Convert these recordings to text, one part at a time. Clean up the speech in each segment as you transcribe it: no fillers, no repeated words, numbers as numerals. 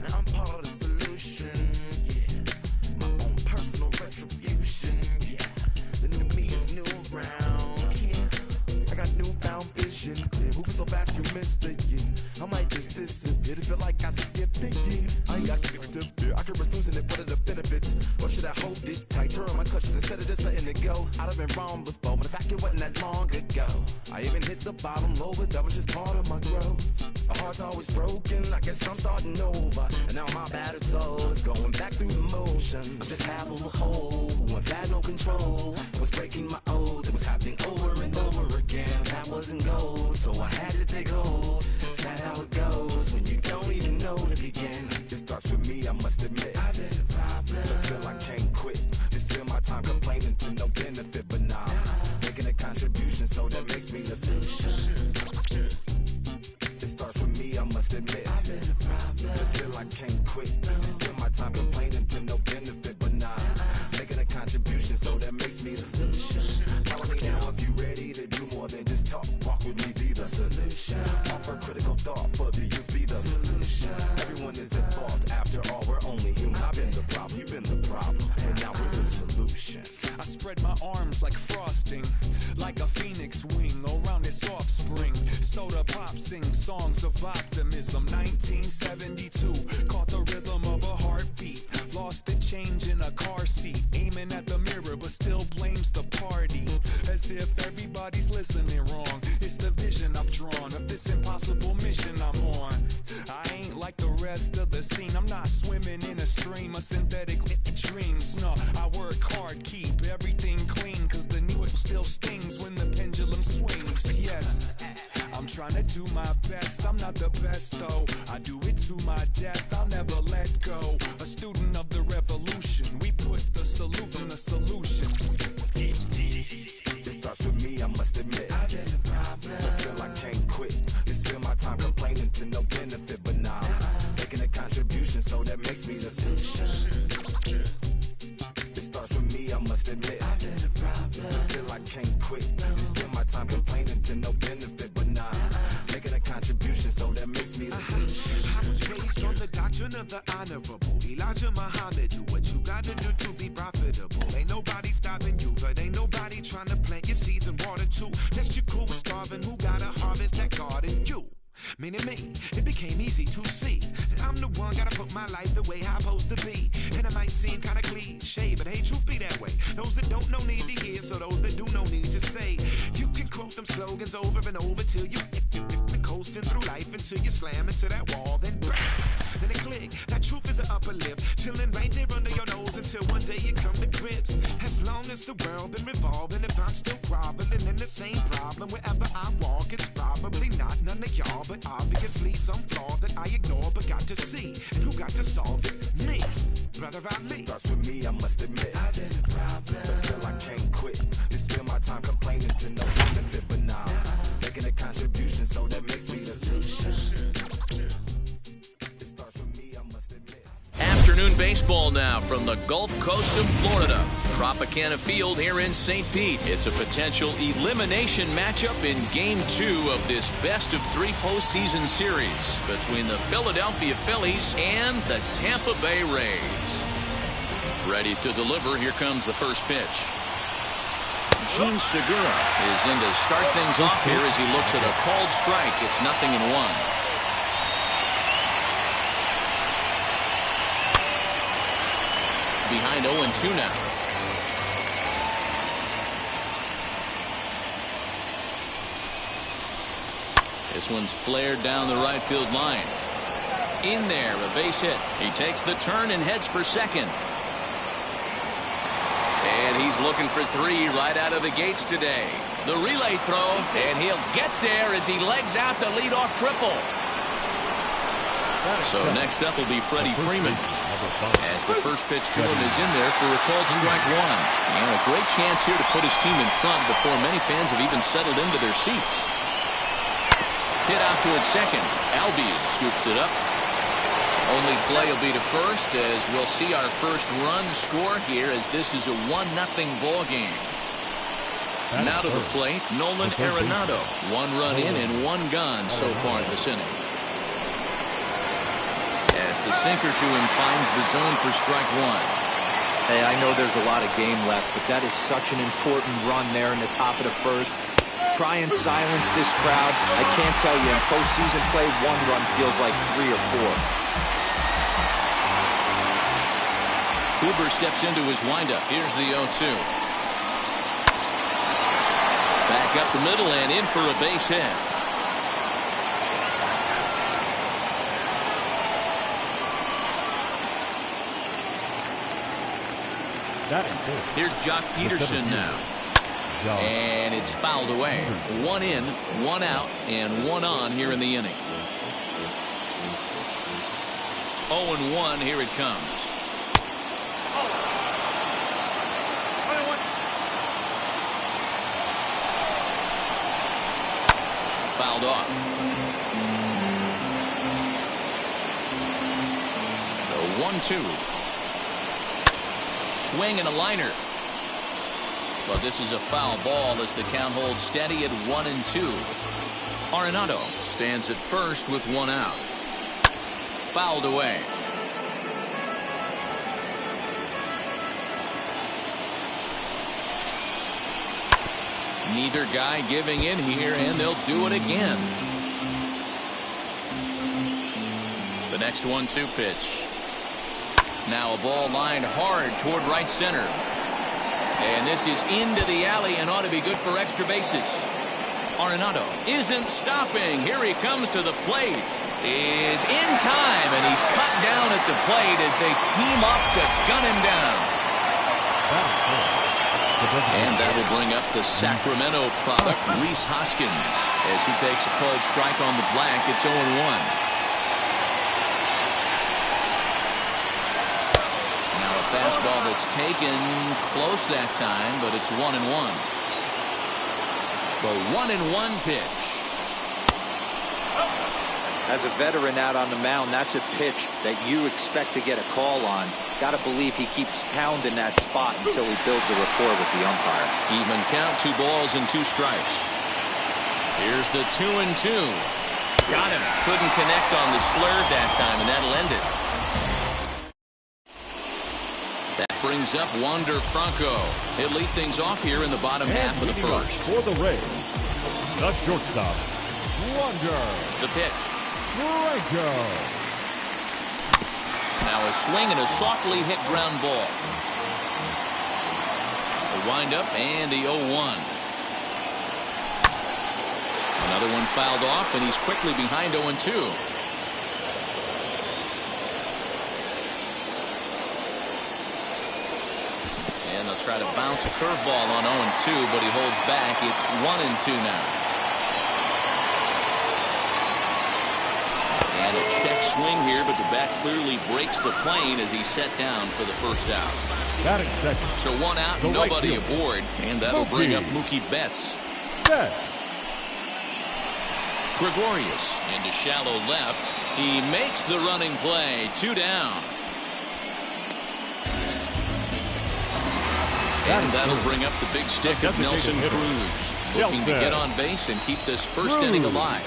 and I'm part of the solution. Yeah, my own personal retribution. Yeah, the new me is new around. Yeah, I got newfound vision. Yeah, moving so fast you missed it. Yeah, I might just disappear. Feel like I skipped it. Yeah, I ain't got to fear. I could risk losing it. What are the benefits? Or should I hold it tight? Turn my clutches instead of just letting it go. I'd have been wrong before, but the fact it wasn't that long ago. I even hit the bottom low, but that was just part of my growth. My heart's always broken, I guess I'm starting over. And now my battered soul is going back through the motions. I'm just half of a whole who once had no control. Was breaking my oath, it was happening over and over again. That wasn't gold, so I had to take hold. Sad how it goes when you don't even know to begin. It starts with me, I must admit. I've been a problem, but still I can't quit. Just spend my time complaining to no benefit, but nah, making a contribution, so that makes me the solution. It starts with me, I must admit. I've been a problem, but still I can't quit. Just spend my time complaining to no benefit, but nah, making a contribution, so that makes me the solution. Follow me now if you ready to do more than just talk. Walk with me, be the solution. Offer critical thought for the youth, be the solution. Everyone is at fault, after all, we're only human. I've been the problem, you've been the problem, and now we're the solution. I spread my arms like frosting, like a phoenix wing around its offspring. Soda pop sing songs of optimism. 1972, caught the rhythm of a heartbeat. Lost the change in a car seat, aiming at the mirror but still blames the party. As if everybody's listening wrong. It's the vision I've drawn of this impossible mission I'm on. I ain't like the rest of the scene. I'm not swimming in a stream of synthetic dreams. No, I work hard, keep everything clean, cause the new it still stings when the pendulum swings. Yes, I'm trying to do my best. I'm not the best though, I do it to my death. I'll never let go. A student of the revolution, we put the salute in the solution. It starts with me, I must admit. I've been a problem, but still I can't quit. Just spend my time complaining to no benefit, but nah, making a contribution, so that makes me the solution. It starts with me, I must admit. I've been a problem, but still I can't quit. Just spend my time complaining to no benefit, but nah, making a contribution, so that makes me the solution. I was raised on the doctrine of the honorable Elijah Muhammad. Do what you gotta do to be profitable. Ain't nobody stopping you, but ain't nobody trying to plant your seeds and water too. Unless you're cool with starving, who gotta harvest that garden? You. Meaning me, it became easy to see that I'm the one, gotta put my life the way I'm supposed to be. And it might seem kinda cliche, but hey, truth be that way. Those that don't know need to hear, so those that do know need to say. You can quote them slogans over and over till you coasting through life until you slam into that wall, then bang, then it click. That truth is an upper lip, chilling right there under your nose until one day you come to grips. As long as the world been revolving, if I'm still groveling in the same problem wherever I walk, it's probably not none of y'all, but obviously some flaw that I ignore but got to see. And who got to solve it? Me, brother Ali. It starts with me, I must admit. I've been a problem, but still I can't quit. Just spend my time complaining to no benefit, but nah, making a contribution, so that makes me the solution. It starts with me, I must admit. Afternoon baseball now from the Gulf Coast of Florida. Tropicana Field here in St. Pete. It's a potential elimination matchup in Game 2 of this best-of-3 postseason series between the Philadelphia Phillies and the Tampa Bay Rays. Ready to deliver. Here comes the first pitch. Gene Segura is in to start things off here as he looks at a called strike. It's 0-1. Behind 0-2 now. This one's flared down the right field line. In there, a base hit. He takes the turn and heads for second. And he's looking for 3 right out of the gates today. The relay throw, and he'll get there as he legs out the leadoff triple. So next up will be Freddie Freeman, as the first pitch to him is in there for a called strike 1. And a great chance here to put his team in front before many fans have even settled into their seats. Hit out towards second. Albies scoops it up. Only play will be to first, as we'll see our first run score here, as this is a 1-0 ball game. Now to the plate, Nolan Arenado. 1 run in and 1 gone so far this inning. As The sinker to him finds the zone for strike one. Hey, I know there's a lot of game left, but that is such an important run there in the top of the first. Try and silence this crowd. I can't tell you, in postseason play, one run feels like 3 or 4. Huber steps into his windup. Here's the 0-2. Back up the middle and in for a base hit. Here's Jock Peterson now. And it's fouled away. 1 in, 1 out, and 1 on here in the inning. 0-1, here it comes. Fouled off. The 1-2. Swing and a liner. But this is a foul ball as the count holds steady at 1-2. Arenado stands at first with 1 out. Fouled away. Neither guy giving in here, and they'll do it again. The next 1-2 pitch. Now a ball lined hard toward right center. And this is into the alley and ought to be good for extra bases. Arenado isn't stopping. Here he comes to the plate. Is in time, and he's cut down at the plate as they team up to gun him down. And that will bring up the Sacramento product, Rhys Hoskins, as he takes a called strike on the black. It's 0-1. Fastball that's taken close that time, but it's 1-1. The 1-1 pitch. As a veteran out on the mound, that's a pitch that you expect to get a call on. Got to believe he keeps pounding that spot until he builds a rapport with the umpire. Even count, 2 balls and 2 strikes. Here's the 2-2. Got him. Couldn't connect on the slurve that time, and that'll end it. Brings up Wander Franco. He'll lead things off here in the bottom half of the first. For the Rays, the shortstop, Wander. The pitch. Franco. Now a swing and a softly hit ground ball. A windup and the 0-1. Another one fouled off, and he's quickly behind 0-2. And they'll try to bounce a curveball on 0-2, but he holds back. It's 1-2 now. And a check swing here, but the bat clearly breaks the plane as he's set down for the first out. Batting second. So 1 out, The nobody right aboard, and that'll bring up Mookie Betts. Gregorius into shallow left. He makes the running play. 2 down. And that'll bring up the big stick of Nelson Cruz, looking to get on base and keep this first inning alive.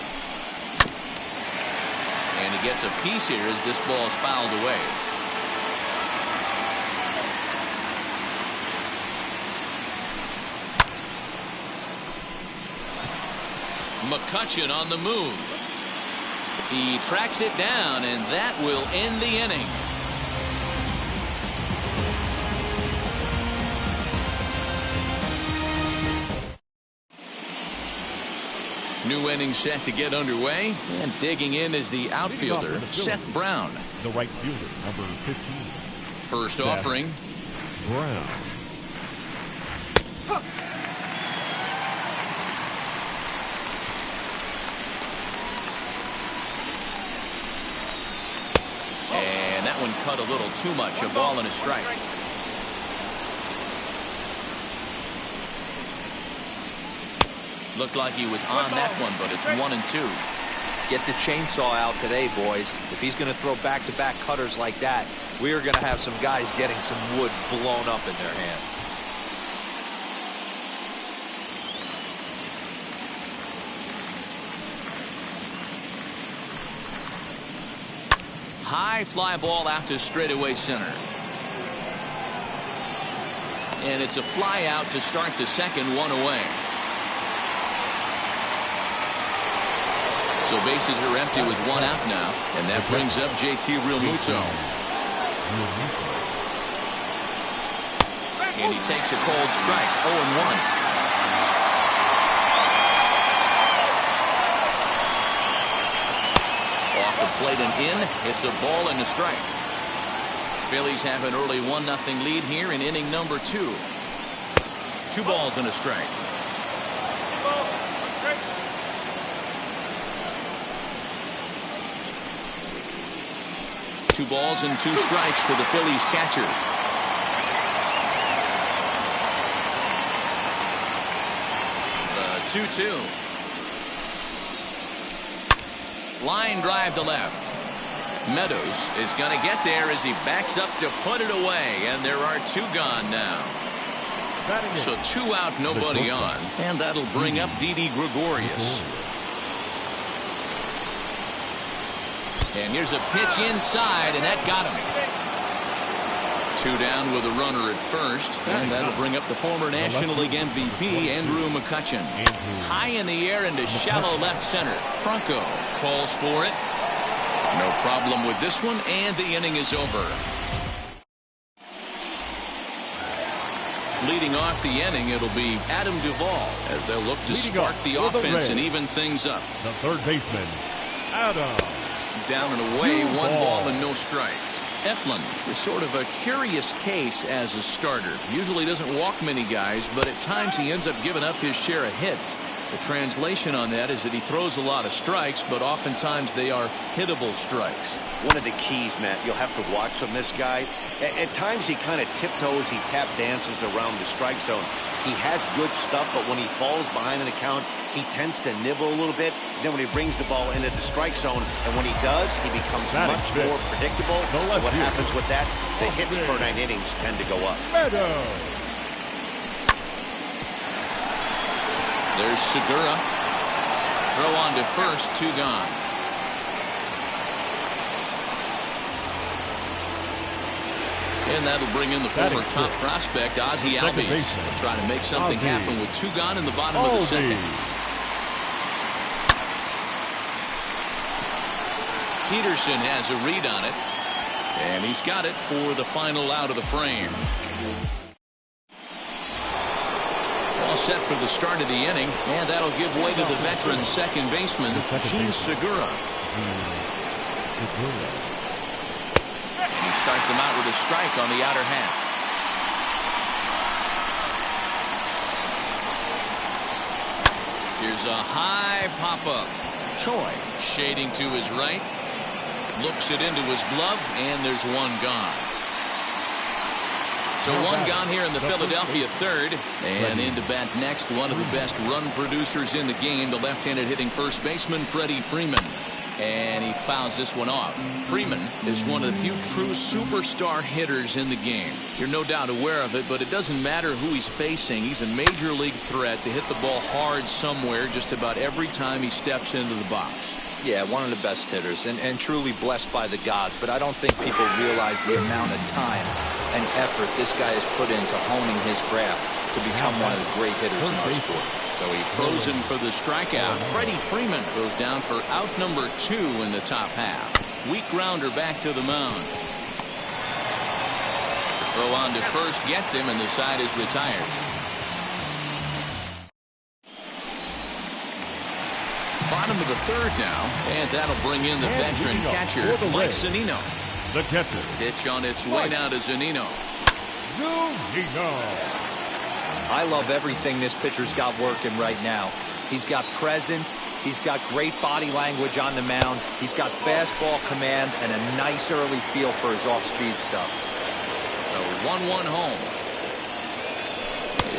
And he gets a piece here as this ball is fouled away. McCutchen on the move. He tracks it down, and that will end the inning. New inning set to get underway, and digging in is the outfielder, Seth Brown. The right fielder, number 15. First Seth offering. Brown. And that one cut a little too much, a ball and a strike. Looked like he was on that one, but it's 1-2. Get the chainsaw out today, boys. If he's going to throw back-to-back cutters like that, we are going to have some guys getting some wood blown up in their hands. high fly ball out to straightaway center. And it's a fly out to start the second, one away. So bases are empty with one out now, and that brings up JT Realmuto. And he takes a cold strike, 0-1. Off the plate and in, it's a ball and a strike. Phillies have an early 1-0 lead here in inning number 2. 2 balls and a strike. Two balls and 2 strikes to the Phillies catcher. The 2-2. Line drive to left. Meadows is going to get there as he backs up to put it away, and there are 2 gone now. So 2 out, nobody on, and that'll bring up Didi Gregorius. And here's a pitch inside, and that got him. 2 down with a runner at first, and that'll bring up the former National League MVP, Andrew McCutchen. High in the air into shallow left center. Franco calls for it. No problem with this one, and the inning is over. Leading off the inning, it'll be Adam Duvall as they'll look to spark the offense and even things up. The third baseman, Adam. Down and away, 1 ball and no strikes. Eflin is sort of a curious case as a starter. Usually doesn't walk many guys, but at times he ends up giving up his share of hits. The translation on that is that he throws a lot of strikes, but oftentimes they are hittable strikes. One of the keys, Matt, you'll have to watch from this guy. At times he kind of tiptoes, he tap dances around the strike zone. He has good stuff, but when he falls behind an account, he tends to nibble a little bit. Then when he brings the ball into the strike zone, and when he does, he becomes much more predictable. And what happens with that? The hits per 9 innings tend to go up. There's Segura. Throw on to first, 2 gone. And that'll bring in the former top prospect, Ozzie Albies. Trying to make something happen with 2 gone in the bottom of the second. Peterson has a read on it. And he's got it for the final out of the frame. All set for the start of the inning, and that'll give way to the veteran second baseman, Jean Segura. He starts him out with a strike on the outer half. Here's a high pop-up. Choi shading to his right. Looks it into his glove, and there's 1 gone. So 1 gone here in the Philadelphia third. And in to bat next, one of the best run producers in the game, the left-handed hitting first baseman, Freddie Freeman. And he fouls this one off. Freeman is one of the few true superstar hitters in the game. You're no doubt aware of it, but it doesn't matter who he's facing. He's a major league threat to hit the ball hard somewhere just about every time he steps into the box. Yeah, one of the best hitters and truly blessed by the gods, but I don't think people realize the amount of time and effort this guy has put into honing his craft to become one of the great hitters in our sport. So he throws him for the strikeout. Freddie Freeman goes down for out number 2 in the top half. Weak grounder back to the mound. Throw on to first gets him, and the side is retired. Bottom of the third now, and that'll bring in the veteran catcher, Mike Zunino. The catcher. Pitch on its way now to Zunino. I love everything this pitcher's got working right now. He's got presence. He's got great body language on the mound. He's got fastball command and a nice early feel for his off-speed stuff. The 1-1 home.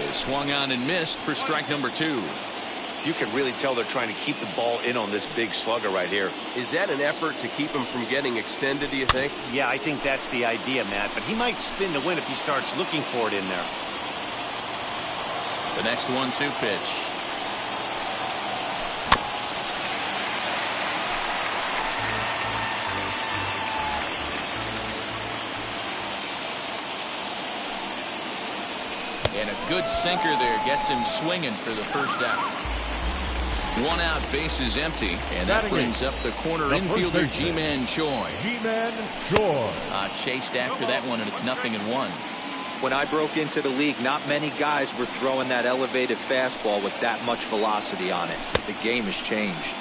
Is swung on and missed for strike number 2. You can really tell they're trying to keep the ball in on this big slugger right here. Is that an effort to keep him from getting extended, do you think? Yeah, I think that's the idea, Matt. But he might spin to win if he starts looking for it in there. The next 1-2 pitch. And a good sinker there gets him swinging for the first out. 1 out, base is empty, and that brings up the corner infielder Ji-Man Choi. Ji-Man Choi. Chased after that one, and it's 0-1. When I broke into the league, not many guys were throwing that elevated fastball with that much velocity on it. The game has changed.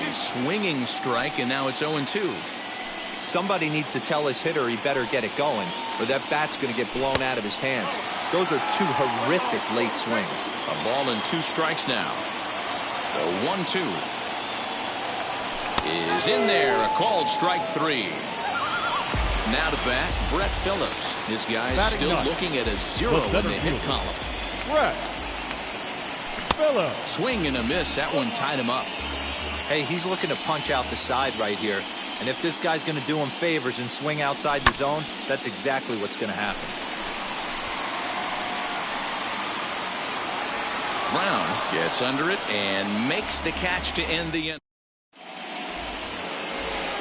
A swinging strike, and now it's 0-2. Somebody needs to tell his hitter he better get it going, or that bat's going to get blown out of his hands. Those are 2 horrific late swings. A ball and 2 strikes now. The 1-2 is in there. A called strike 3. Now to bat, Brett Phillips. His guy's still looking at a 0 in the hit column. Brett Phillips. Swing and a miss. That one tied him up. Hey, he's looking to punch out the side right here. And if this guy's going to do him favors and swing outside the zone, that's exactly what's going to happen. Brown gets under it and makes the catch to end the inning.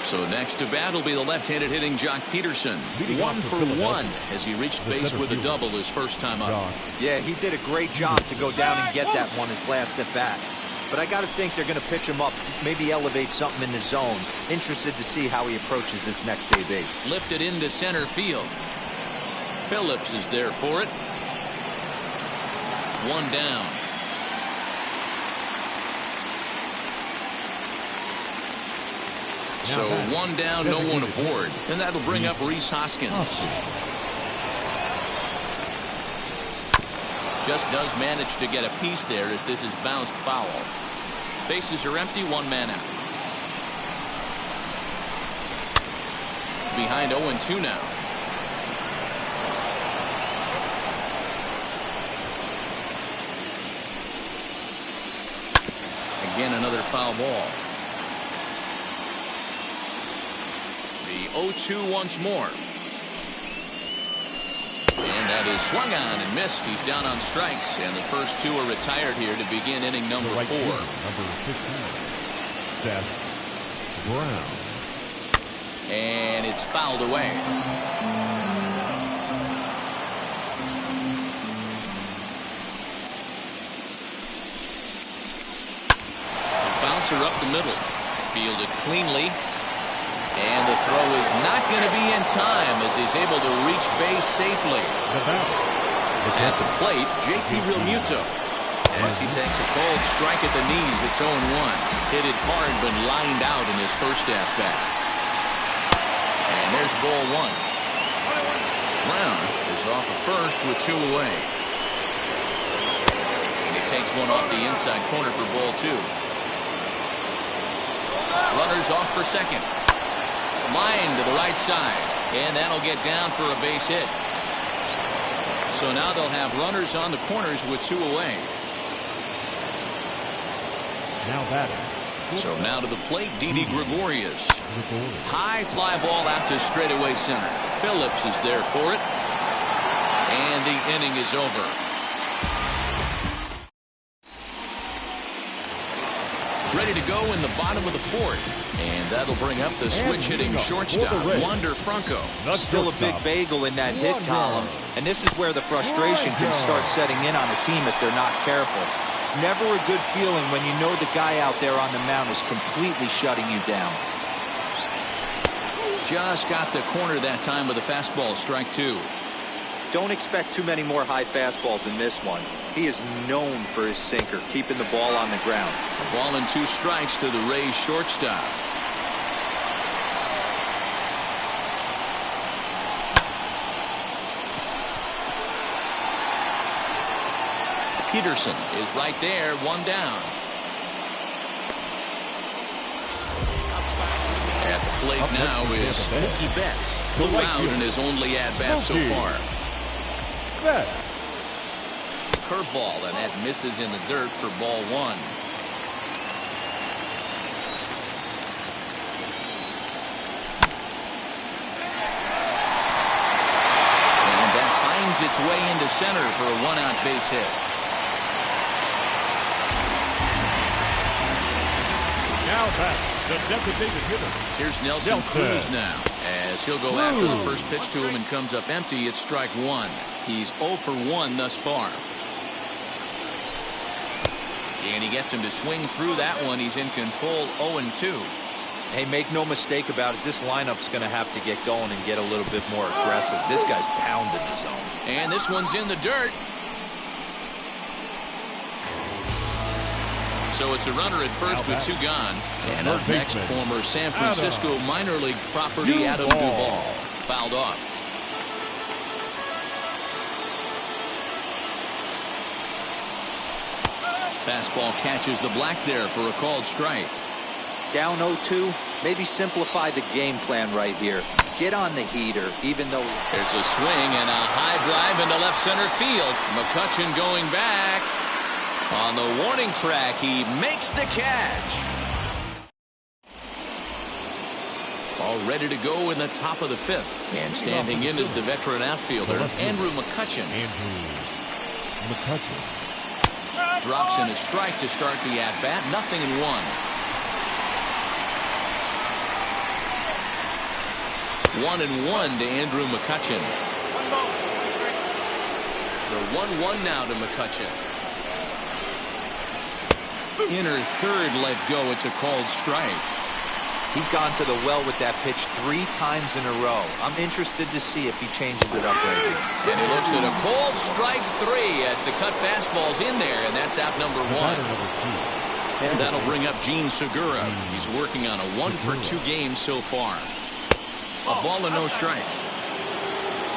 So next to bat will be the left-handed hitting Jock Peterson. 1 for 1 as he reached base with a double his first time up. Yeah, he did a great job to go down and get that one his last at bat. But I got to think they're going to pitch him up, maybe elevate something in the zone. Interested to see how he approaches this next AB. Lifted into center field. Phillips is there for it. 1 down. So 1 down, no one aboard. And that'll bring up Rhys Hoskins. Just does manage to get a piece there as this is bounced foul. Bases are empty, 1 man out. Behind 0-2 now. Again, another foul ball. The 0-2 once more. And that is swung on and missed. He's down on strikes, and the first 2 are retired here to begin inning number 4. Number 15, Seth Brown. And it's fouled away. Bouncer up the middle. Fielded cleanly. And the throw is not going to be in time as he's able to reach base safely. At the plate, JT Realmuto. As he takes a cold strike at the knees, it's 0-1. Hit it hard but lined out in his first at-bat. And there's ball 1. Brown is off of first with 2 away. And he takes one off the inside corner for ball 2. Runners off for second. Line to the right side, and that'll get down for a base hit. So now they'll have runners on the corners with 2 away. Now batting. So now to the plate, Didi Gregorius. High fly ball out to straightaway center. Phillips is there for it, and the inning is over. Ready to go in the bottom of the 4th. And that'll bring up the switch-hitting shortstop, Wander Franco. Still a big bagel in that hit column. And this is where the frustration can start setting in on a team if they're not careful. It's never a good feeling when you know the guy out there on the mound is completely shutting you down. Just got the corner that time with a fastball, strike 2. Don't expect too many more high fastballs in this one. He is known for his sinker, keeping the ball on the ground. A ball and 2 strikes to the Rays shortstop. Peterson is right there, 1 down. At the plate now is Mookie Betts. 2 out in his only at-bat so far. Curveball, and that misses in the dirt for ball 1. And that finds its way into center for a 1-out base hit. Now back, the designated hitter. Here's Nelson Cruz now, As he'll go after the first pitch to him and comes up empty. It's strike one. He's 0 for 1 thus far. And he gets him to swing through that one. He's in control, 0-2. Hey, make no mistake about it. This lineup's going to have to get going and get a little bit more aggressive. This guy's pounding the zone. And this one's in the dirt. So it's a runner at first with 2 gone. And up next, former San Francisco minor league property Adam Duvall. Fouled off. Fastball catches the black there for a called strike. Down 0-2, maybe simplify the game plan right here. Get on the heater, even though... There's a swing and a high drive into left center field. McCutchen going back. On the warning track, he makes the catch. All ready to go in the top of the 5th. And standing in is the veteran outfielder, Andrew McCutchen. Drops in a strike to start the at-bat. 0-1. 1-1 to Andrew McCutchen. The 1-1 now to McCutchen. Inner third let go. It's a called strike. He's gone to the well with that pitch 3 times in a row. I'm interested to see if he changes it up right here. And he looks at a called strike 3 as the cut fastball's in there, and that's out number 1. And that'll bring up Gene Segura. He's working on a 1 for 2 games so far. A ball and no strikes.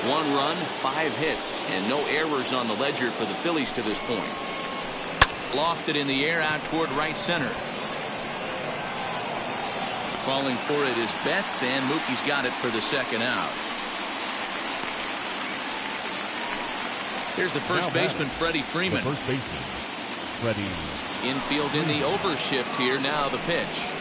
1 run, 5 hits, and no errors on the ledger for the Phillies to this point. Lofted in the air out toward right center. Calling for it is Betts, and Mookie's got it for the second out. Here's the first baseman, Freddie Freeman. Infield in the overshift here. Now the pitch.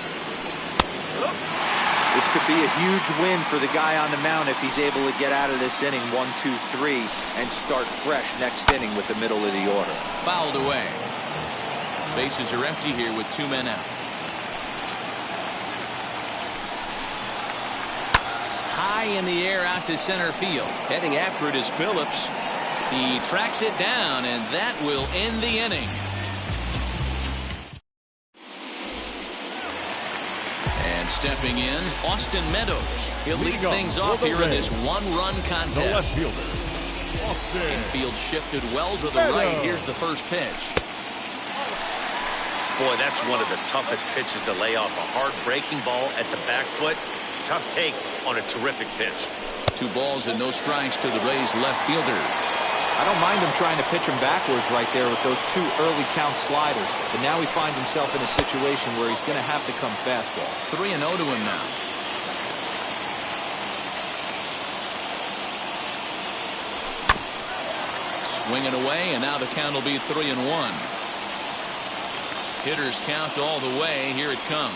This could be a huge win for the guy on the mound if he's able to get out of this inning 1, 2, 3 and start fresh next inning with the middle of the order. Fouled away. Bases are empty here with 2 men out. High in the air out to center field. Heading after it is Phillips. He tracks it down, and that will end the inning. And stepping in, Austin Meadows. He'll lead things off here in this 1-run contest. Infield shifted well to the right. Here's the first pitch. Boy, that's one of the toughest pitches to lay off. A hard breaking ball at the back foot. Tough take on a terrific pitch. 2 balls and no strikes to the Rays left fielder. I don't mind him trying to pitch him backwards right there with those 2 early count sliders. But now he finds himself in a situation where he's going to have to come fastball. 3-0 to him now. Swinging away, and now the count will be 3-1. Hitters count all the way. Here it comes.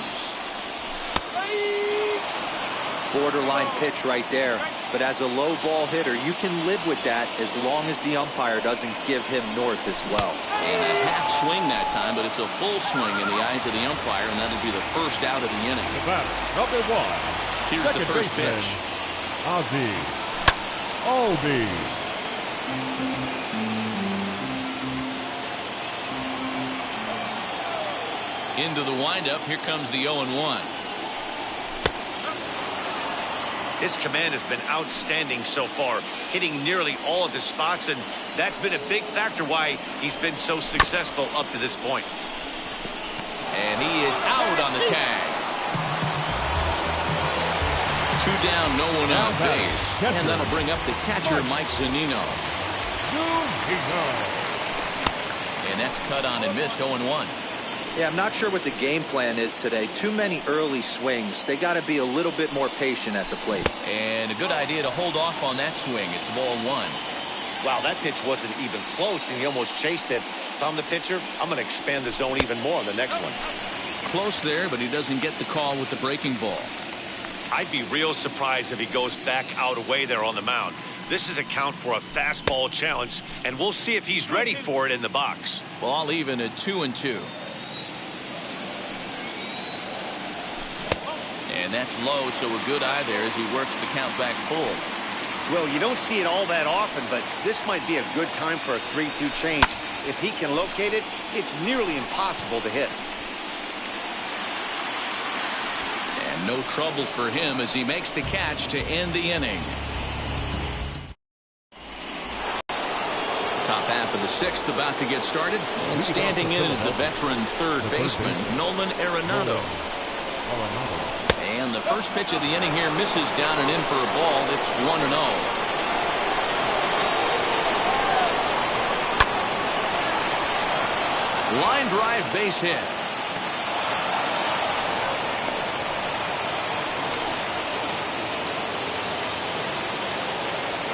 Borderline pitch right there. But as a low ball hitter, you can live with that as long as the umpire doesn't give him north as well. And a half swing that time, but it's a full swing in the eyes of the umpire, and that'll be the first out of the inning. The batter, number 1. Here's the first pitch. Albi. Into the windup. Here comes the 0-1. His command has been outstanding so far, hitting nearly all of his spots, and that's been a big factor why he's been so successful up to this point. And he is out on the tag. 2 down, no one on base. And that'll bring up the catcher, Mike Zunino. And that's cut on and missed. 0-1. Yeah, I'm not sure what the game plan is today. Too many early swings. They got to be a little bit more patient at the plate. And a good idea to hold off on that swing. It's ball 1. Wow, that pitch wasn't even close, and he almost chased it. If I'm the pitcher, I'm going to expand the zone even more on the next one. Close there, but he doesn't get the call with the breaking ball. I'd be real surprised if he goes back out away there on the mound. This is a count for a fastball challenge, and we'll see if he's ready for it in the box. Ball even at 2-2. And that's low, so a good eye there as he works the count back full. Well, you don't see it all that often, but this might be a good time for a 3-2 change. If he can locate it, it's nearly impossible to hit. And no trouble for him as he makes the catch to end the inning. Top half of the sixth about to get started. And standing in is the veteran third baseman, Nolan Arenado. And the first pitch of the inning here misses down and in for a ball. It's 1-0. Line drive base hit.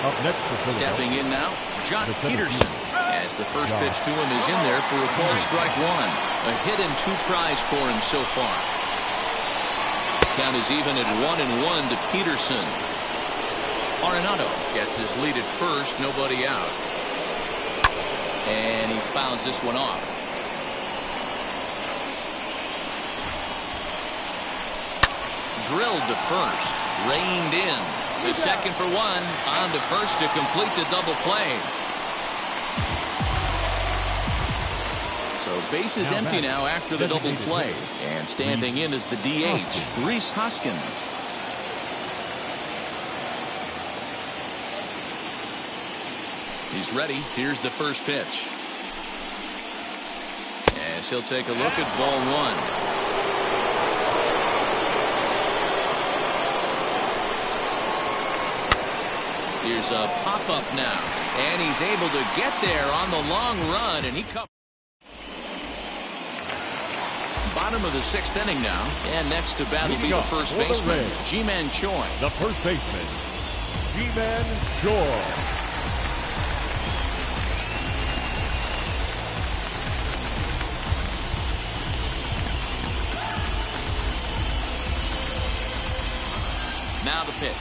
Up next for stepping in now, Jock Peterson. As the first pitch to him is in there for a called strike one. A hit in 2 tries for him so far. Count is even at 1-1 to Peterson. Arenado gets his lead at first, nobody out. And he fouls this one off. Drilled to first, reined in. The second for one, on to first to complete the double play. So base is empty now after the double play. And standing in is the DH, Rhys Hoskins. He's ready. Here's the first pitch. As he'll take a look at ball one. Here's a pop-up now. And he's able to get there on the long run. And he comes. Bottom of the sixth inning now. And next to bat will be the first baseman, Ji-Man Choi. The first baseman, Ji-Man Choi. Now the pitch.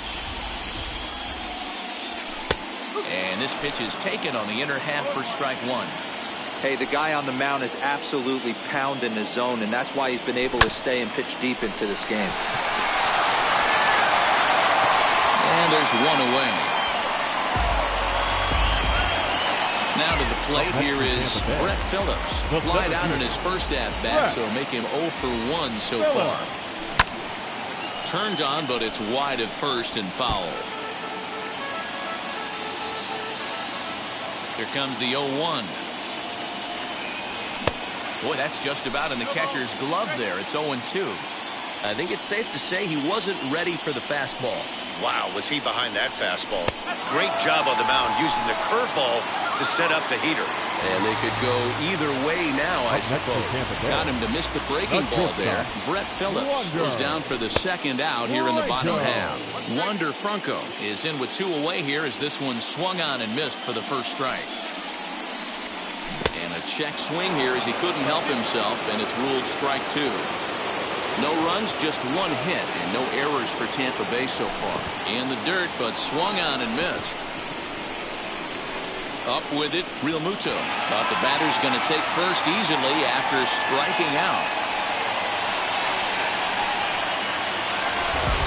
And this pitch is taken on the inner half for strike one. Hey, the guy on the mound is absolutely pounding the zone, and that's why he's been able to stay and pitch deep into this game. And there's one away. Now to the plate here is Brett Phillips. Flied out in his first at-bat, so make him 0 for 1 so far. Turned on, but it's wide at first and foul. Here comes the 0-1. Boy, that's just about in the catcher's glove there. It's 0-2. I think it's safe to say he wasn't ready for the fastball. Wow, was he behind that fastball. Great job on the mound using the curveball to set up the heater. And they could go either way now, I suppose. Got him to miss the breaking ball there. Brett Phillips is down for the second out here in the bottom half. Wander Franco is in with 2 away here as this one swung on and missed for the first strike. And a check swing here as he couldn't help himself, and it's ruled strike 2. No runs, just 1 hit, and no errors for Tampa Bay so far. In the dirt, but swung on and missed. Up with it, Real Muto. Thought the batter's going to take first easily after striking out.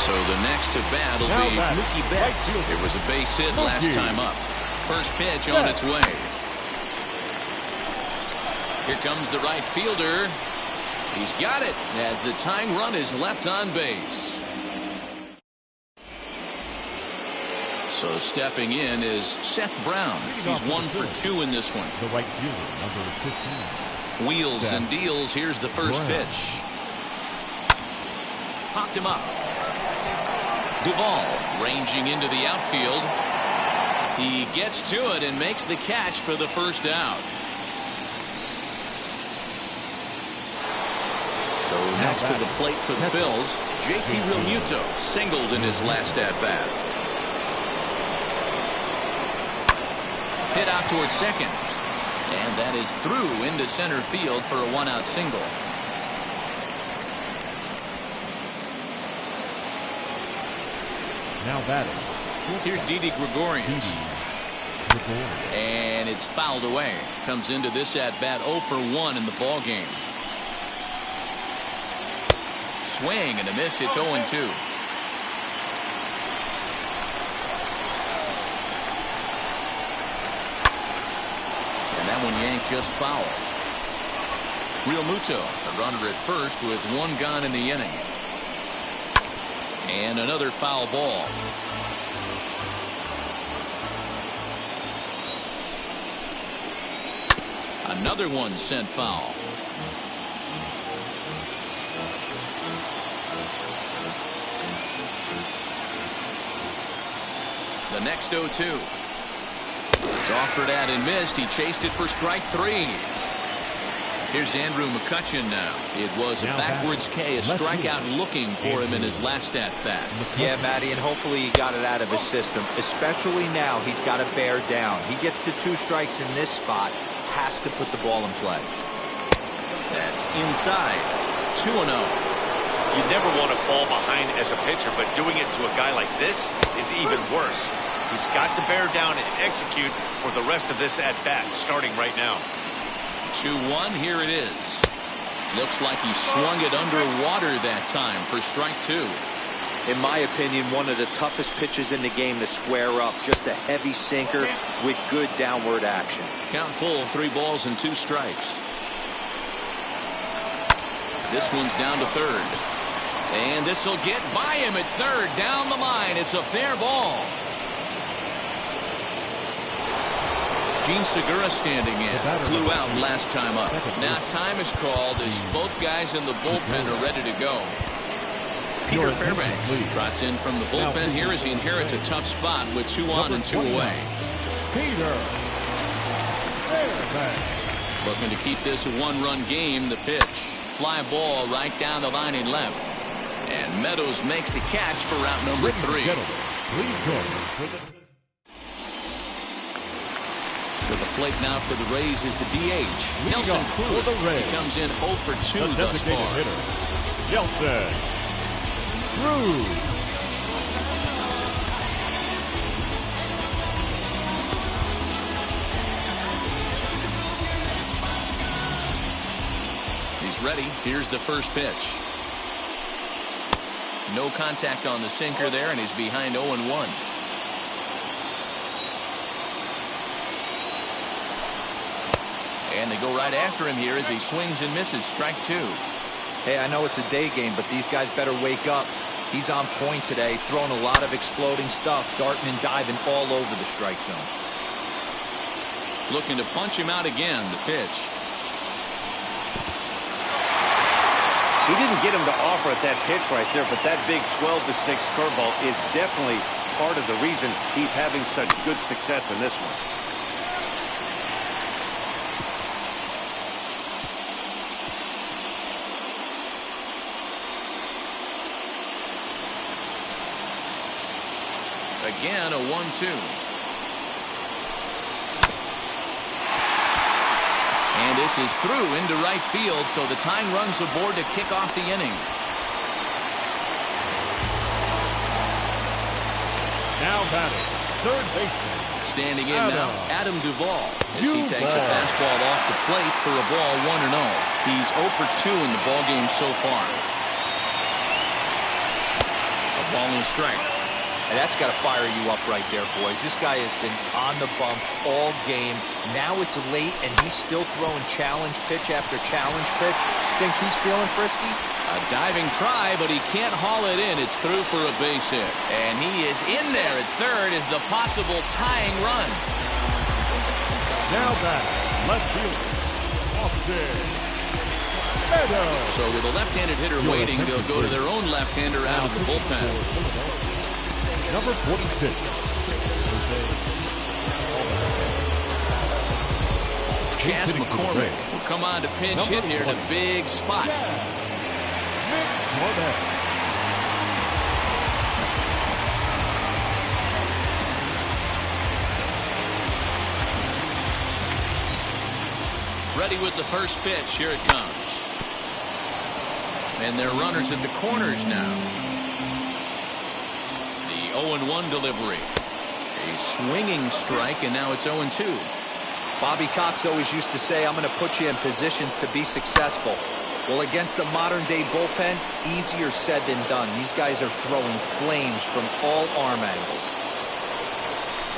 So the next to bat will be Mookie Betts. It was a base hit last time up. First pitch on its way. Here comes the right fielder. He's got it as the tying run is left on base. So stepping in is Seth Brown. He's 1 for 2 in this one. The right fielder, number 15. Wheels and deals. Here's the first pitch. Popped him up. Duvall ranging into the outfield. He gets to it and makes the catch for the first out. So next to the plate for the Phils, JT Realmuto singled in his last at-bat. Hit out towards second. And that is through into center field for a 1-out single. Now batting. Here's Didi Gregorius. And it's fouled away. Comes into this at-bat 0 for 1 in the ball game. swing and a miss. It's 0-2. That one yanked just foul. Real Muto, the runner at first with one gone in the inning. And another foul ball. Another one sent foul. The next 0-2. It's offered at and missed. He chased it for strike 3. Here's Andrew McCutchen now. It was a backwards K, a strikeout looking for him in his last at-bat. Yeah, Matty, and hopefully he got it out of his system. Especially now, he's got to bear down. He gets the 2 strikes in this spot, has to put the ball in play. That's inside. 2-0. You never want to fall behind as a pitcher, but doing it to a guy like this is even worse. He's got to bear down and execute for the rest of this at-bat, starting right now. 2-1, here it is. Looks like he swung it underwater that time for strike 2. In my opinion, one of the toughest pitches in the game to square up. Just a heavy sinker with good downward action. Count full, 3 balls and 2 strikes. This one's down to third. And this will get by him at third. Down the line, it's a fair ball. Gene Segura standing in. Flew out last time up. Now time is called as both guys in the bullpen are ready to go. Peter Fairbanks trots in from the bullpen here as he inherits a tough spot with 2 on and 2 away. Peter Fairbanks. Looking to keep this a 1-run game. The pitch. Fly ball right down the line in left. And Meadows makes the catch for route number 3. To the plate now for the Rays is the DH. Nelson Cruz. He comes in 0 for 2 thus far. Nelson Cruz. He's ready. Here's the first pitch. No contact on the sinker there, and he's behind 0-1. And they go right after him here as he swings and misses. Strike 2. Hey, I know it's a day game, but these guys better wake up. He's on point today, throwing a lot of exploding stuff, darting and diving all over the strike zone. Looking to punch him out again. The pitch. He didn't get him to offer at that pitch right there, but that big 12-6 curveball is definitely part of the reason he's having such good success in this one. Again, a 1-2. And this is through into right field, so the tying runs aboard to kick off the inning. Now batting, third baseman. Standing in now, Adam Duvall, as he takes a fastball off the plate for a ball 1-0. He's 0 for 2 in the ballgame so far. A ball and a strike. And that's got to fire you up right there, boys. This guy has been on the bump all game. Now it's late, and he's still throwing challenge pitch after challenge pitch. Think he's feeling frisky? A diving try, but he can't haul it in. It's through for a base hit. And he is in there at third as the possible tying run. Now back, left fielder, Austin Meadows. So with a left-handed hitter waiting, they'll go to their own left-hander out of the bullpen. Number 46. Chas McCormick will come on to pinch hit here in a big spot. Ready with the first pitch. Here it comes. And they're runners at the corners now. 0-1 delivery. A swinging strike, and now it's 0-2. Bobby Cox always used to say, I'm going to put you in positions to be successful. Well, against the modern-day bullpen, easier said than done. These guys are throwing flames from all arm angles.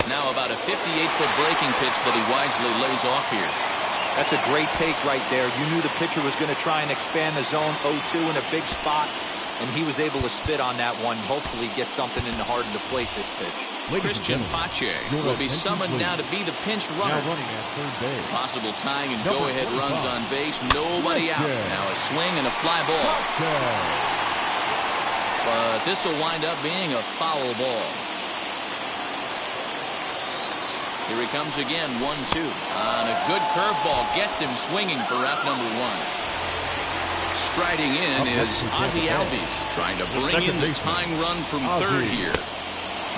Now about a 58-foot breaking pitch that he wisely lays off here. That's a great take right there. You knew the pitcher was going to try and expand the zone 0-2 in a big spot, and he was able to spit on that one. Hopefully get something in the heart of the plate this pitch. Christian Pache will be summoned now to be the pinch runner. Now running at third base. Possible tying and go-ahead runs on base. Nobody out. Now a swing and a fly ball. But this will wind up being a foul ball. Here he comes again, 1-2. On a good curveball, gets him swinging for out number 1. Striding in is Ozzie Albies, trying to bring in the tying run from third here.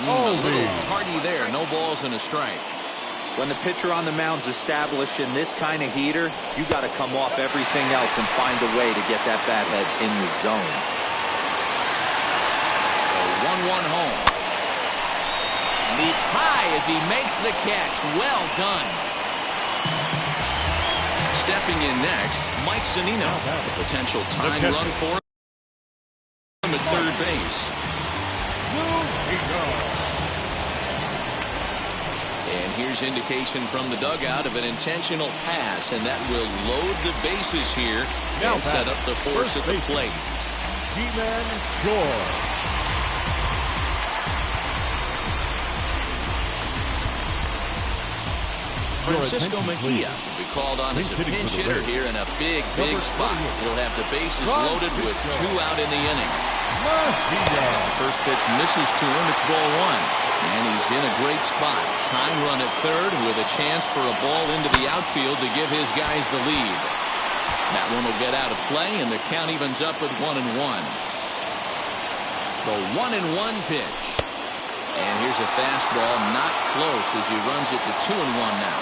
A little tardy there, no balls and a strike. When the pitcher on the mound's establishing this kind of heater, you got to come off everything else and find a way to get that bat head in the zone. A 1-1 home. Leaps high as he makes the catch. Well done. Stepping in next, Mike Zunino. A potential tying run for him at third base. And here's indication from the dugout of an intentional pass, and that will load the bases here and set up the force at the plate. G-Man Shore. Francisco Mejia will be called on as a pinch hitter here in a big spot. He'll have the bases loaded with 2 out in the inning. As the first pitch misses to him, it's ball 1. And he's in a great spot. Tying run at third with a chance for a ball into the outfield to give his guys the lead. That one will get out of play, and the count evens up at 1-1. The 1-1 pitch. And here's a fastball, not close, as he runs it to 2-1 now.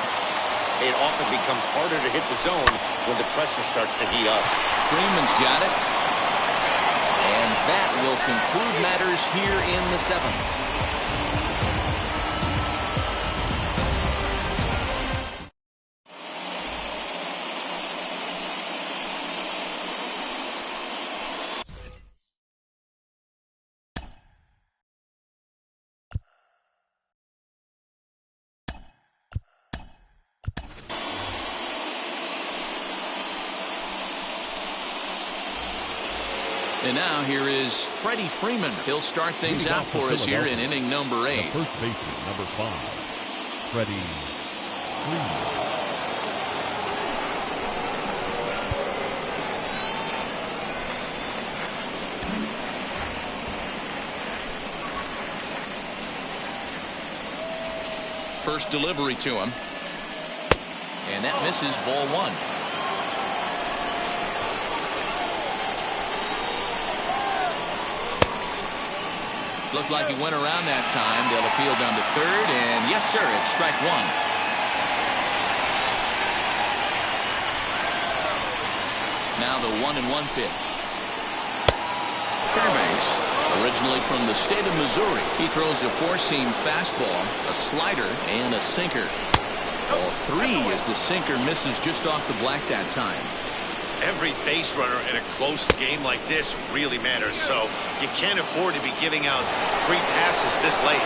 It often becomes harder to hit the zone when the pressure starts to heat up. Freeman's got it. And that will conclude matters here in the 7th. And now here is Freddie Freeman. He'll start things out for us here in inning number 8. The first baseman, number 5, Freddie Freeman. First delivery to him. And that misses, ball 1. Looked like he went around that time. They'll appeal down to third, and yes, sir, it's strike 1. Now the 1-1 pitch. Fairbanks, originally from the state of Missouri. He throws a four-seam fastball, a slider, and a sinker. All 3 as the sinker misses just off the black that time. Every base runner in a close game like this really matters, so you can't afford to be giving out free passes this late.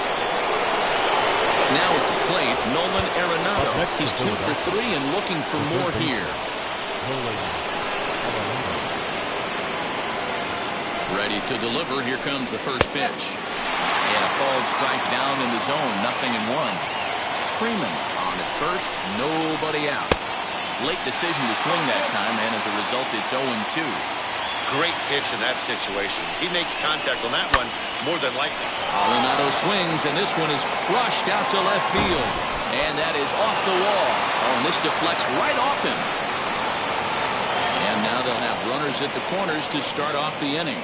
Now at the plate, Nolan Arenado. He's 2 for 3 and looking for more here. Ready to deliver. Here comes the first pitch. And a called strike down in the zone. 0-1. Freeman on at first. Nobody out. Late decision to swing that time, and as a result, it's 0-2. Great pitch in that situation. He makes contact on that one more than likely. Arenado swings, and this one is crushed out to left field. And that is off the wall. Oh, and this deflects right off him. And now they'll have runners at the corners to start off the inning.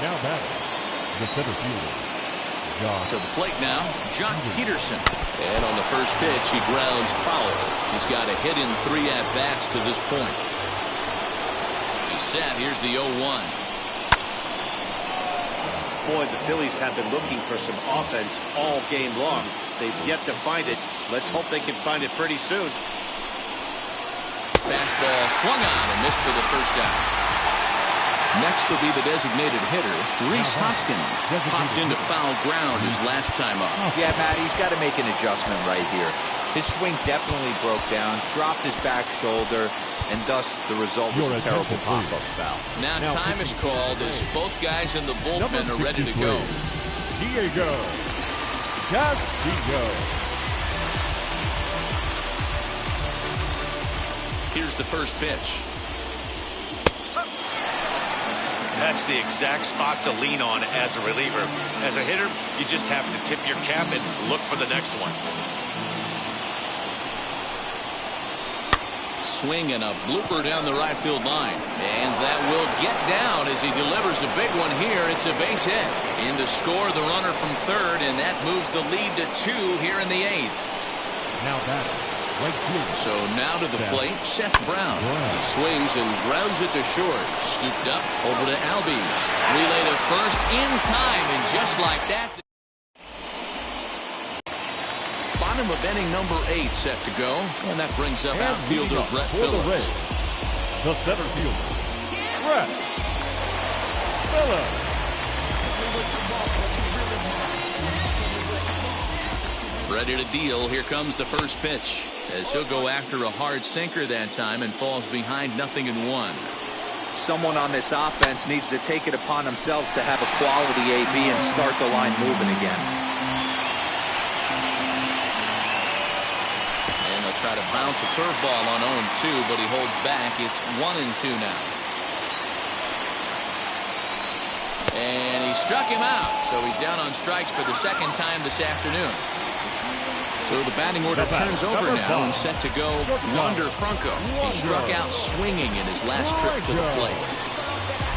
Now batting, the center fielder, Josh. To the plate now, Jock Peterson. And on the first pitch, he grounds foul. He's got a hit in 3 at-bats to this point. He's set. Here's the 0-1. Boy, the Phillies have been looking for some offense all game long. They've yet to find it. Let's hope they can find it pretty soon. Fastball swung on and missed for the first out. Next will be the designated hitter, Reese Hoskins. Popped into foul ground his last time up. Yeah, Matt, he's got to make an adjustment right here. His swing definitely broke down, dropped his back shoulder, and thus the result was a terrible pop-up foul. Now time is called as both guys in the bullpen are ready to go. Diego Castillo. Here's the first pitch. That's the exact spot to lean on as a reliever. As a hitter, you just have to tip your cap and look for the next one. Swing and a blooper down the right field line. And that will get down as he delivers a big one here. It's a base hit. In to score the runner from third, and that moves the lead to 2 here in the 8th. Now batting, right field. So now to the plate, Seth Brown. He swings and grounds it to short. Scooped up over to Albies. Relay to first in time, and just like that. Bottom of inning number 8 set to go, and that brings up outfielder Brett Phillips. The center fielder, Brett Phillips. Ready to deal. Here comes the first pitch, as he'll go after a hard sinker that time and falls behind 0-1. Someone on this offense needs to take it upon themselves to have a quality AB and start the line moving again. And they'll try to bounce a curveball on 0-2, but he holds back. It's 1-2 now. And he struck him out, so he's down on strikes for the second time this afternoon. So the batting order turns over now and set to go Wander Franco. He struck out swinging in his last trip to the plate.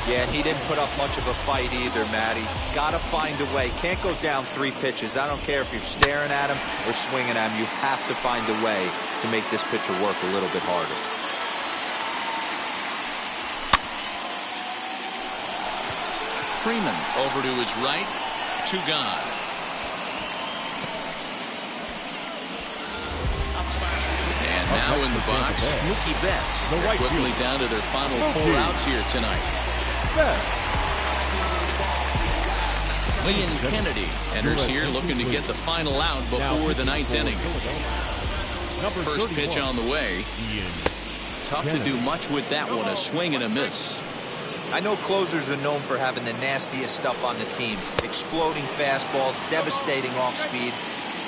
Yeah, and he didn't put up much of a fight either, Matty. Got to find a way. Can't go down 3 pitches. I don't care if you're staring at him or swinging at him. You have to find a way to make this pitcher work a little bit harder. Freeman over to his right. 2 gone. Now in the box, Mookie Betts. They're quickly down to their final 4 outs here tonight. Ian Kennedy enters here looking to get the final out before the 9th inning. First pitch on the way. Tough to do much with that one, a swing and a miss. I know closers are known for having the nastiest stuff on the team. Exploding fastballs, devastating off speed.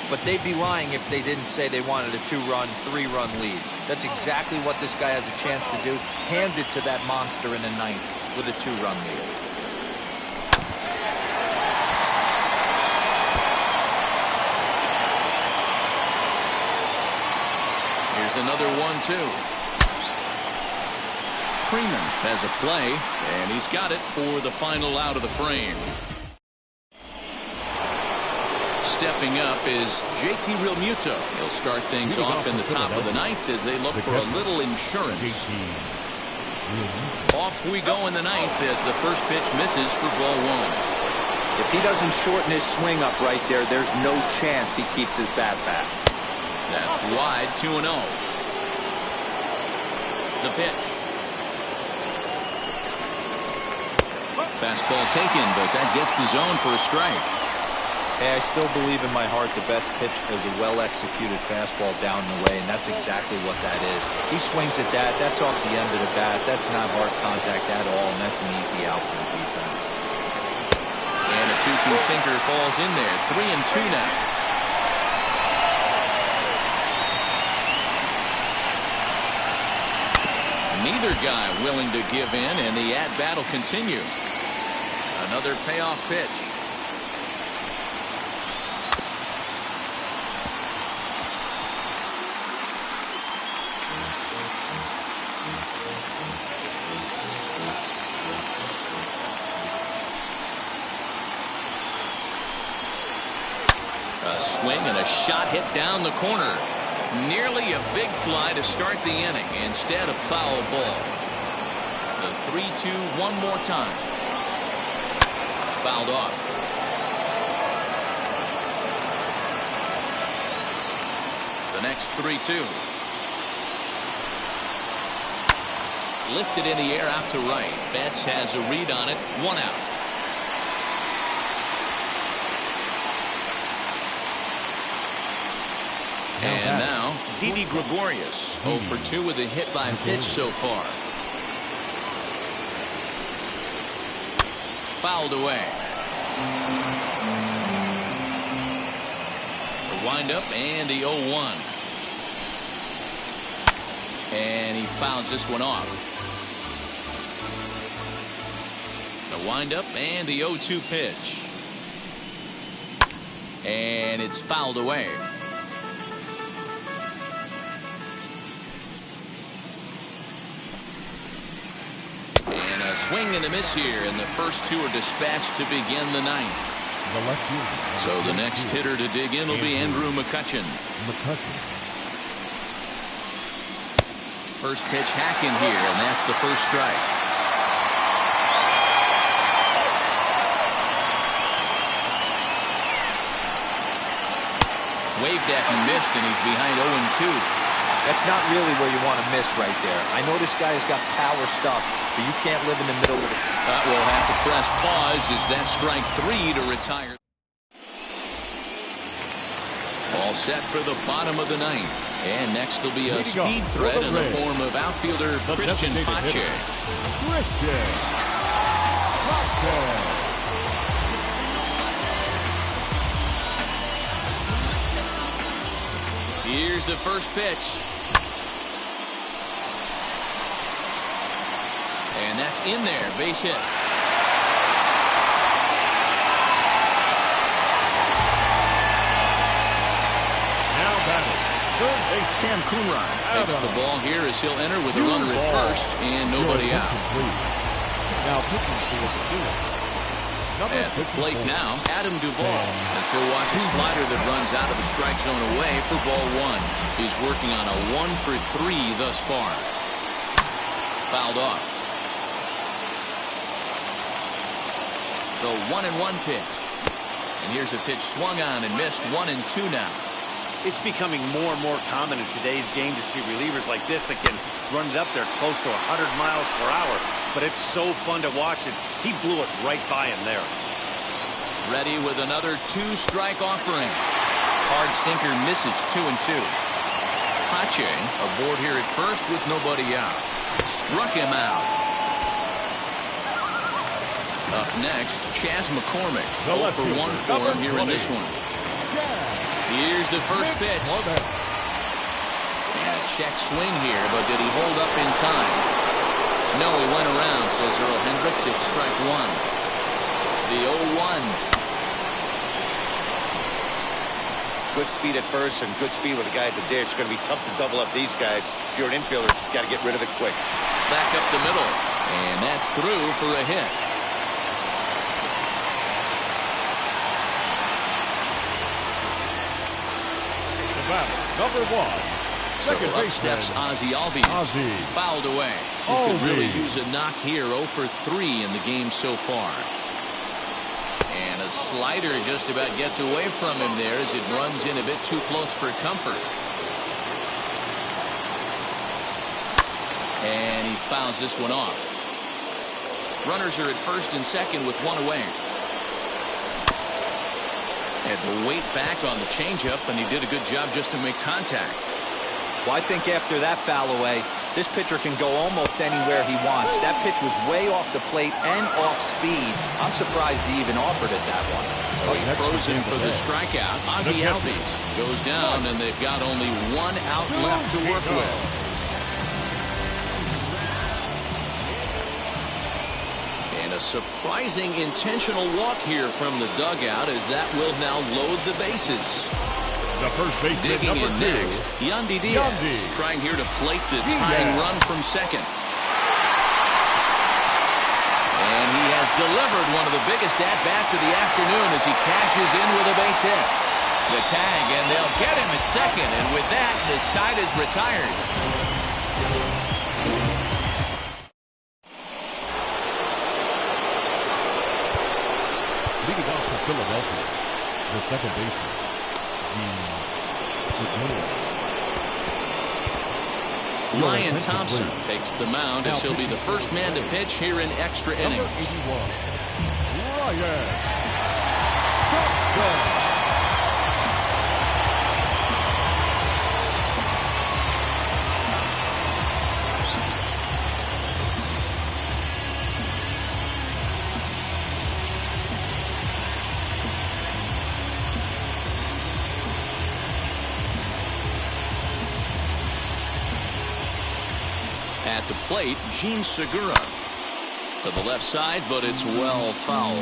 But they'd be lying if they didn't say they wanted a 2-run, 3-run lead. That's exactly what this guy has a chance to do. Hand it to that monster in the 9th with a 2-run lead. Here's another 1-2. Freeman has a play, and he's got it for the final out of the frame. Stepping up is JT Realmuto. He'll start things off in the top of the 9th as they look for a little insurance. Off we go in the 9th as the first pitch misses for ball 1. If he doesn't shorten his swing up right there, there's no chance he keeps his bat back. That's wide, 2-0. The pitch. Fastball taken, but that gets the zone for a strike. Hey, I still believe in my heart the best pitch is a well-executed fastball down the way, and that's exactly what that is. He swings at that. That's off the end of the bat. That's not hard contact at all, and that's an easy out for the defense. And a 2-2 sinker falls in there. 3-2 now. Neither guy willing to give in, and the at-bat will continue. Another payoff pitch. A swing and a shot hit down the corner. Nearly a big fly to start the inning instead of foul ball. The 3-2 one more time. Fouled off. The next 3-2. Lifted in the air out to right. Betts has a read on it. 1 out. And now, Didi Gregorius, 0 for 2 with a hit by pitch so far. Fouled away. The windup and the 0-1. And he fouls this one off. The windup and the 0-2 pitch. And it's fouled away. And a swing and a miss here, and the first two are dispatched to begin the ninth. So the next hitter to dig in will be Andrew McCutchen. First pitch hack in here, and that's the first strike. Waved at and missed, and he's behind 0-2. That's not really where you want to miss right there. I know this guy has got power stuff, but you can't live in the middle of it. We'll have to press pause as that strike 3 to retire. All set for the bottom of the ninth. And next will be a speed threat in the form of outfielder Christian Pache. Here's the first pitch. And that's in there. Base hit. Sam Coonrod takes the ball here as he'll enter with a runner at first and nobody out. At the plate now, Adam Duvall, as he'll watch a slider that runs out of the strike zone away for ball 1. He's working on a 1 for 3 thus far. Fouled off. The 1-1 pitch. And here's a pitch swung on and missed. 1-2 now. It's becoming more and more common in today's game to see relievers like this that can run it up there close to 100 miles per hour. But it's so fun to watch it. He blew it right by him there. Ready with another 2-strike offering. Hard sinker misses. 2-2. Pache aboard here at first with nobody out. Struck him out. Up next, Chas McCormick. 0 for 1 for him here in this one. Here's the first pitch. And a check swing here, but did he hold up in time? No, he went around, says Earl Hendricks. It's strike 1. The 0-1. Good speed at first and good speed with the guy at the dish. It's going to be tough to double up these guys. If you're an infielder, you got to get rid of it quick. Back up the middle. And that's through for a hit. Number 1. So up steps Ozzie Albies. Fouled away. He could really use a knock here. 0 for 3 in the game so far. And a slider just about gets away from him there as it runs in a bit too close for comfort. And he fouls this one off. Runners are at first and second with 1 away. Had to wait back on the changeup, and he did a good job just to make contact. Well, I think after that foul away, this pitcher can go almost anywhere he wants. That pitch was way off the plate and off speed. I'm surprised he even offered it that one. So he froze him for the strikeout. Ozzie Albies goes down, and they've got only 1 out left to work with. A surprising intentional walk here from the dugout as that will now load the bases. The first baseman, digging in next, Yandy Diaz, trying here to plate the tying run from second. And he has delivered one of the biggest at-bats of the afternoon as he cashes in with a base hit. The tag, and they'll get him at second, and with that, the side is retired. Leading off for Philadelphia, the second baseman, Ryan Thompson takes the mound as he'll be the first man to pitch here in extra innings. Number 81, Ryan Thompson. At the plate, Gene Segura. To the left side, but it's well foul.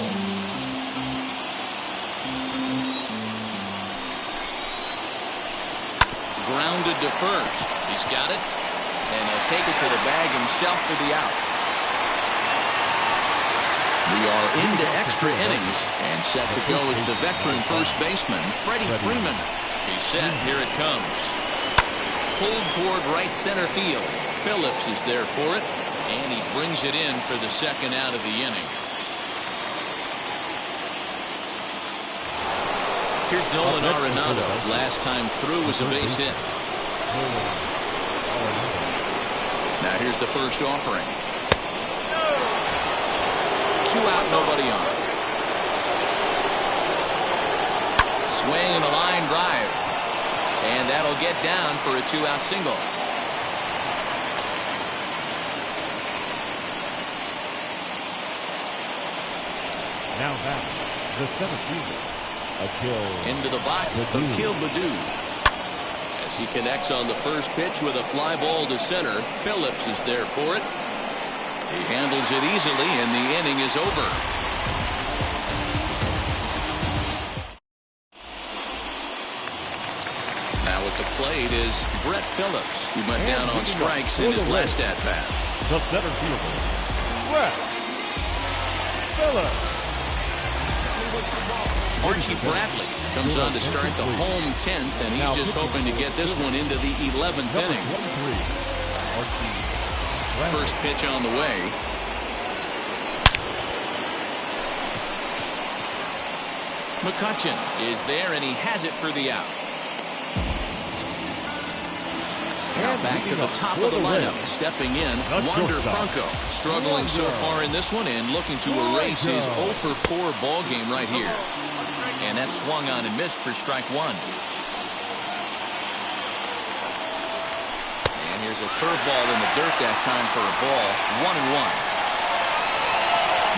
Grounded to first. He's got it. And he'll take it to the bag himself for the out. We are into extra innings. And set to go is the veteran first baseman, Freddie Freeman. He's set. Here it comes. Pulled toward right center field. Phillips is there for it, and he brings it in for the second out of the inning. Here's Nolan Arenado. Last time through was a base hit. Now here's the first offering. 2 out, nobody on. Swing and a line drive. And that'll get down for a 2-out single. Now back, the center fielder, into the box, Akil Baddoo. As he connects on the first pitch with a fly ball to center, Phillips is there for it. He handles it easily, and the inning is over. Now at the plate is Brett Phillips, who went down on strikes in his last at-bat. the center fielder, Brett Phillips. Archie Bradley comes on to start the home 10th, and he's just hoping to get this one into the 11th inning. First pitch on the way. McCutchen is there, and he has it for the out. Now back to the top of the lineup, stepping in, Wander Franco, struggling so far in this one and looking to erase his 0-for-4 ball game right here. And that swung on and missed for strike one. And here's a curveball in the dirt that time for a ball. 1-1.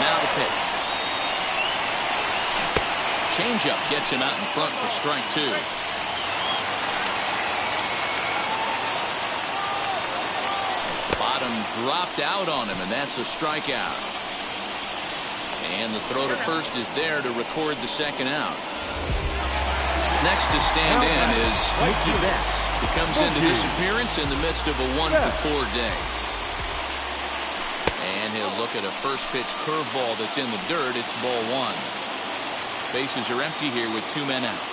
Now the pitch. Changeup gets him out in front for strike two. Bottom dropped out on him, and that's a strikeout. And the throw to first is there to record the second out. Next to stand in is Mookie Betts, who comes into this appearance in the midst of a 1-for-4 day. And he'll look at a first pitch curveball that's in the dirt. It's ball one. Bases are empty here with 2 men out.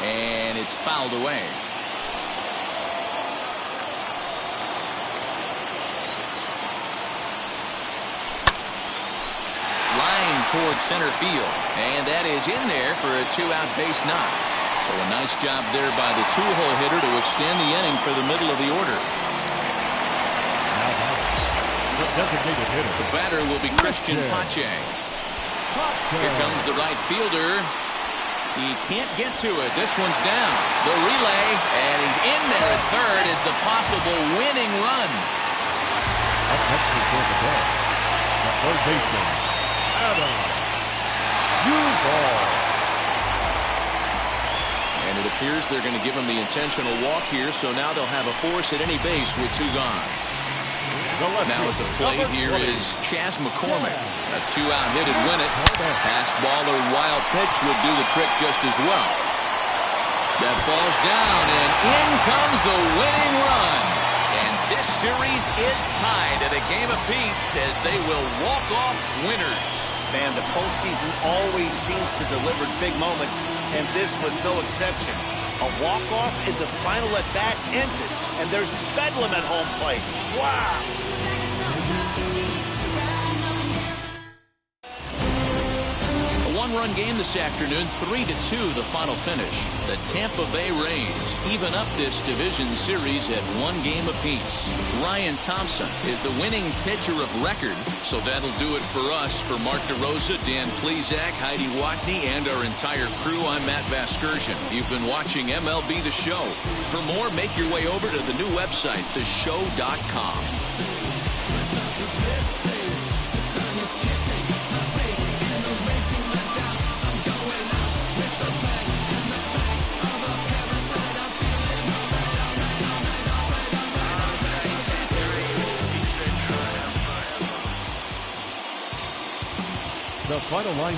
And it's fouled away. Line towards center field. And that is in there for a 2-out base knock. So a nice job there by the 2-hole hitter to extend the inning for the middle of the order. The batter will be Christian Pache. Here comes the right fielder. He can't get to it. This one's down. The relay, and he's in there at third is the possible winning run. Up next is the third baseman, Adam Duvall. And it appears they're going to give him the intentional walk here, so now they'll have a force at any base with 2 gone. Now at the plate here is Chas McCormick. A 2-out hit would win it. Pass ball or wild pitch would do the trick just as well. That falls down, and in comes the winning run. And this series is tied at a game apiece as they will walk off winners. Man, the postseason always seems to deliver big moments, and this was no exception. A walk-off in the final at-bat ends it, and there's bedlam at home plate. Wow! A 1-run two-run game this afternoon, 3-2 the final finish. The Tampa Bay Rays even up this division series at 1 game apiece. Ryan Thompson is the winning pitcher of record, so that'll do it for us. For Mark DeRosa, Dan Plesac, Heidi Watney, and our entire crew, I'm Matt Vasgersian. You've been watching MLB The Show. For more, make your way over to the new website, theshow.com. The final line